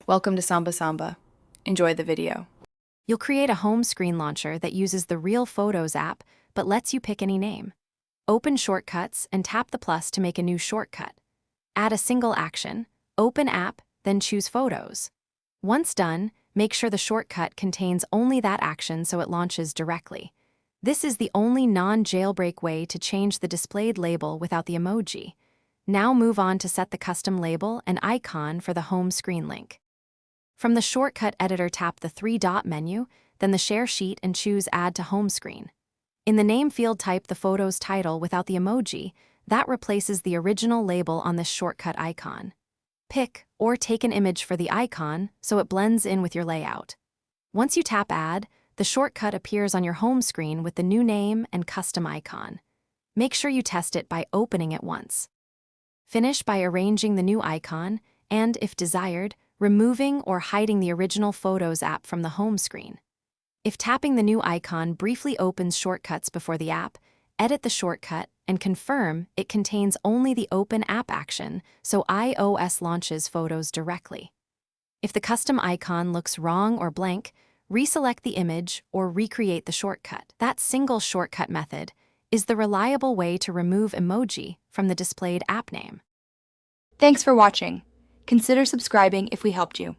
Welcome to Samba Samba. Enjoy the video. You'll create a home screen launcher that uses the Real Photos app but lets you pick any name. Open Shortcuts and tap the plus to make a new shortcut. Add a single action, open app, then choose Photos. Once done, make sure the shortcut contains only that action so it launches directly. This is the only non-jailbreak way to change the displayed label without the emoji. Now move on to set the custom label and icon for the home screen link. From the shortcut editor, tap the three-dot menu, then the Share Sheet and choose Add to Home Screen. In the name field, type the photo's title without the emoji. That replaces the original label on this shortcut icon. Pick or take an image for the icon so it blends in with your layout. Once you tap Add, the shortcut appears on your home screen with the new name and custom icon. Make sure you test it by opening it once. Finish by arranging the new icon and, if desired, removing or hiding the original Photos app from the home screen. If tapping the new icon briefly opens shortcuts before the app, edit the shortcut and confirm it contains only the Open App action so iOS launches Photos directly. If the custom icon looks wrong or blank, reselect the image or recreate the shortcut. That single shortcut method is the reliable way to remove emoji from the displayed app name. Thanks for watching. Consider subscribing if we helped you.